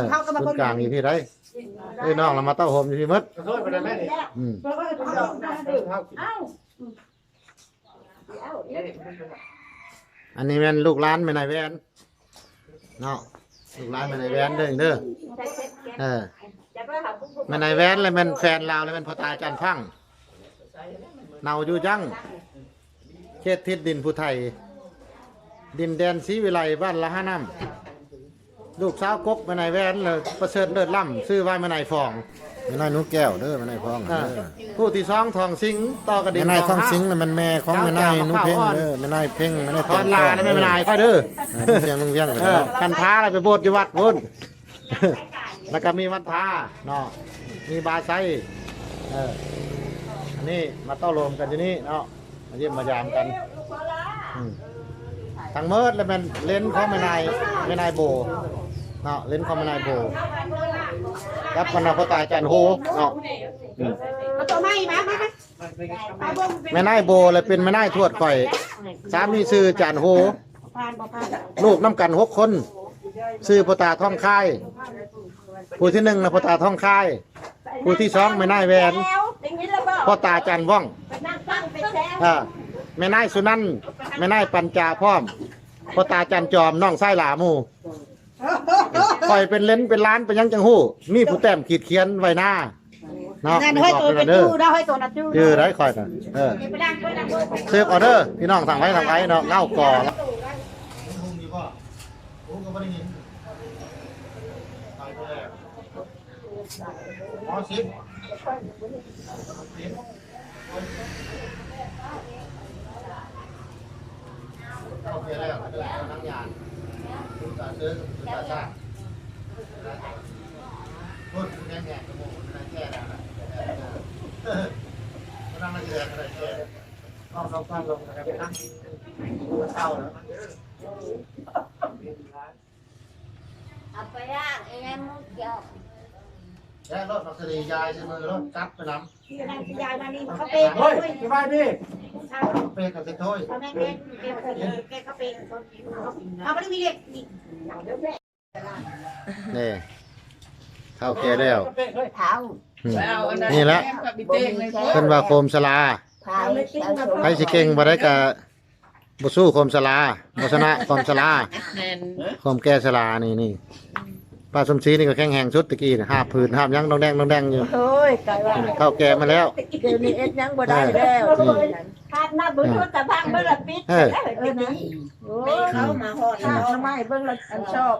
เข้าก็มาคนกลางอยู่ที่ไรไอ้น้องเรามาเต้าโฮมอยู่ที่มัดอันนี้เป็นลูกร้านไม่นายแวนเนาะลูกร้านไม่นายแวนเด้อไม่นายแวนเลยมันแฟนลาวเลยมันพ่อตาจันพังเนาอยู่จังเขตทิศดินผู้ไทยดินแดนศรีวิไลบ้านละห้าน้ำลูกสาวกบไม่นายแวนเลยประเสริฐเลิศล่ำซื้อไว้ไม่นายฟองไม่นายนุ๊กแก้วเด้อไม่นายฟองผู้ที่สองทองสิงต่อกระดิ่งไม่นายทองสิงมันแม่ของไม่นายนุ๊กเพ่งเด้อไม่นายเพ่งไม่นายทอนลาไม่นายค่อยเด้อเพียงเพียงกันท้าอะไรไปโบสถ์อยู่วัดพุ่นแล้วก็มีวัดท้าเนาะมีบาไซอันนี้มาเต้าโลมกันที่นี่เนาะมาเยี่ยมมายามกันทางเมิดแล้วมันเล่นของไม่นายโบเนาะเล่นของไม่นายโบรับคณะพ่อตาจันโฮเนาะแม่นายโบเลยเป็นแม่นายทวดข่อยสามีชื่อจันโฮลูกน้ำกัน6 คนชื่อพ่อตาท่องค่ายผู้ที่1นะพ่อตาท่องค่ายผู้ที่2แม่นายแวนพ่อตาจันว่องแม่นายสุนันท์แม่นายปัญจาพร้อมพ่อตาจันจอมน้องไส้หลาหมูคอยเป็นเล้นเป็นล้านเป็นยังจังหู้มีผู้แต้มขีดเขียนไว้หน้าเนาะให้ตัวเป็นตู้ได้ให้ตัวนัดตู้ชื่อได้คอยนะเซฟออเดอร์พี่น้องสั่งไว้เนาะเง่าก่อโอเคแล้วนั่งยานคุณตาเชิญคุณตาชาพูดแง่ๆกระโมงนั่งแก่นะนั่งมาเจออะไรแก่ต้องเข้าความลงนะครับนั่งเศร้าแล้วเอาไปย่างไอ้แม่มุกเกี่ยวแล้วรถมักรียายใช้มือรถจับไปน้ำยายมานี่เขาเป็นเฮ้ยสบายดีเป็นกับเซ็ตถ้วยเขาแม่เล่นเก็บเขาเป็นเขาไม่ได้มีเด็กนี่เข้าแก่แล้วเท้านี่แหละเป็นว่าโคมสลาใครสิเก่งบ่ได้กับบุสู้โคมสลาบุชนะโคมสลาโคมแก่สลานี่ป้าสมศรีนี่ก็แข็งแรงชุดตะกี้ห้าผืนห้ามยังต้องแดงอยู่โอ้ยไก่ว่าเข้าแก่มาแล้วเดี๋ยวนี้เอ็ดยังบ่ได้แล้วคาดหน้าบุญชุดตะพังเบิ่งละปิดเขามาหอดทำไมเบิ่งละอันชอบ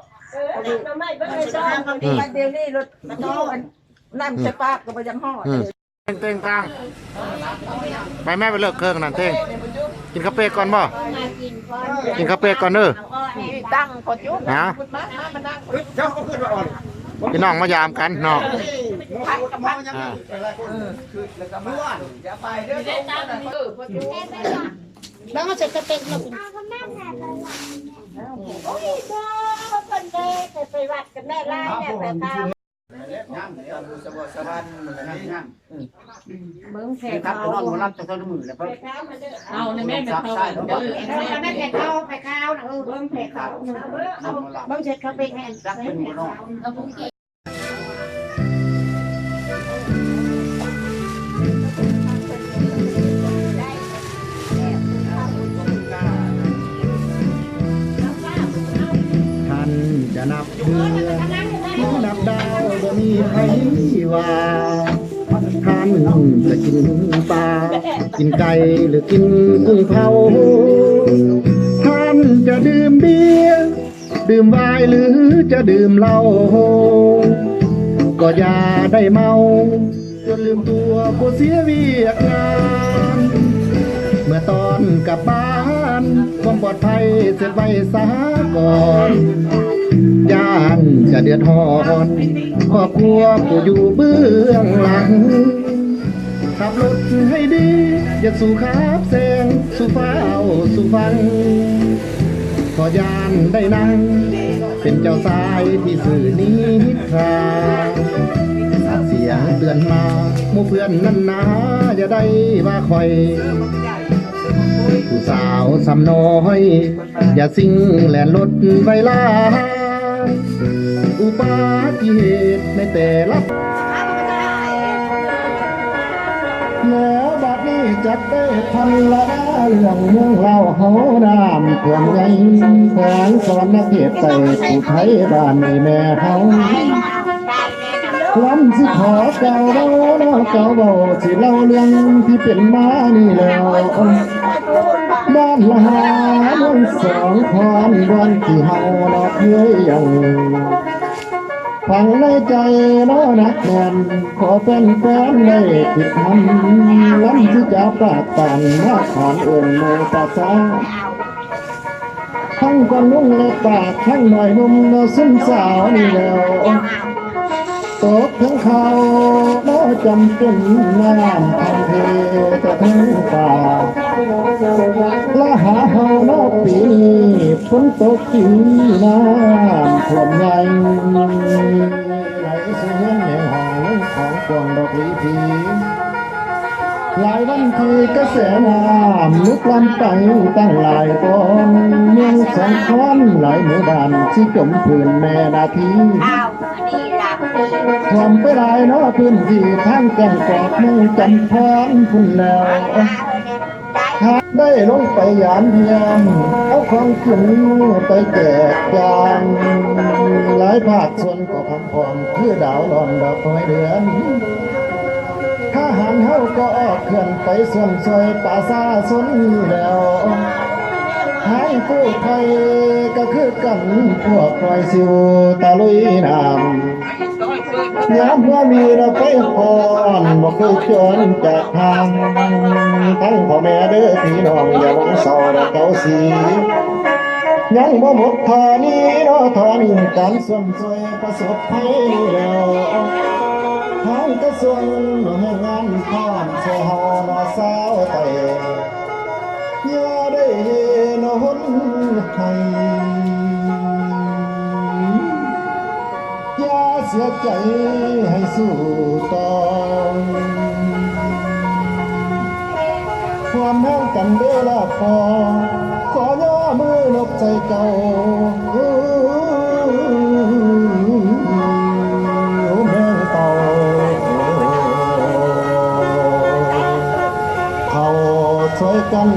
ทำไมเบิ่งละชอบเดี๋ยวนี้รถมันน้องน้ำใส่ปากก็บ่ยังหอดเต้งกลางไปแม่ไปเลิกเครื่องนั่นเต้งกินข้าวเป๊กก่อนบ่กินข้าวเป๊กก่อนเด้อตั้งพอจุ๊บนะพี่น้องมายามกันเนาะแล้วก็จะเป็นเราโอ้ยจ้าคนเด็กไปวัดกันแม่ไล่เนี่ยแต่ข้าวเบิ้งแผลเขานอนมารับจากต้นมือแล้วเพิ่งเอาในแม่เป็นเขาแม่แผลเขาแผลเขานะเบิ้งแผลเขาเบิ้งเช็ดเขาเป็นแห่งรักเป็นหัวนอนท่านจะนับเดือนนับดาวบ่มีใครว่าท่านจะกินปลากินไก่หรือกินกุ้งเผาท่านจะดื่มเบียร์ดื่มไวน์หรือจะดื่มเหล้าก็อย่าได้เมาจนลืมตัวผู้เสียเวียกงานเมื่อตอนกลับบ้านความปลอดภัยเสร็จไว้ซะก่อนย่านจะเดือดร้อนครอบครัวผู้อยู่เบื้องหลังขับรถให้ดีอย่าสู่ขับแซงสู่ฟ้าสู่ฟังขอยานได้นั่งเป็นเจ้าสายที่สื่อนิทราเสียงเตือนมาหมู่เพื่อนนั่นนาอย่าได้ว่าคอยผู้สาวสำน้อยอย่าซิ่งแล่นรถไวลา อุบัติเหตุในแต่ละแล้วบัดนี้จัดได้พันละเรื่องเมืองเล่าเฮาน้ำท่วมใหญ่แขวงสอนนักเทศใส่ผู้ไทยบ้านนี่แม่เฮาวันสิขอเก่าเบาเนาะเก่าเบาสิเล่าเรื่องที่เป็นมานี่แล้วบ้านละหาเมืองสองคอนบ้านที่เฮาเนาะเพื่อยังฟังในใจเนาะนักแน่นขอเป็นแฟนได้ติดทำล้ำที่จะปากตันว่าขานเอื่นโมตาซาทั้งคนนุ่งเล็กปากทั้งหน่อยนุ่มเนาะซึ่งสาวนี่แล้วตกทั้งเขาเนาะจำเป็นน้ำทางเทแต่ทั้งป่าละหาเฮาเนาะปีฝนตกที่น้ำท่วมใหญ่ไหลสู่เมืองแห่งห้องของกวางดอกลีพีหลายวันที่กระแสน้ำลุกลำไปตั้งหลายกองเมืองสองคอนหลายหมู่บ้านที่จมพื้นแม่นาทีท่วมไปหลายเนาะพื้นที่ทางแก่งกอกเมืองจำพรพุ่นแล้วหากได้ลงไปยามเยียมเอาของขึ้นไปแจกจางหลายภาคส่วนก็คำพรคือดาวหลอนดอกไม้เดือนถ้าหันเฮาก็ออกเคลื่อนไปส่วนซอยป่าซาสนแล้วหายกู้ภัยก็คือกันพวกปล่อยสิวตะลุยน้ำยามว่ามีเราไปพรบอกคือจนจากทางทั้งพ่อแม่เด้อพี่น้องอย่าหวังเศร้าเก่าสียังบ่หมดทอนี้เนาะทอนี้การส่วนซอยประสบภัยแล้วทางกระทรวงให้งานพรเสหอเนาะสาวไทยอย่าได้นอนให้อย่าเสียใจให้สู้ต่อความแห้งกันเด้อละพอขอย่อมือนกใจเก่าแม่งเต่าเขาช่วยกัน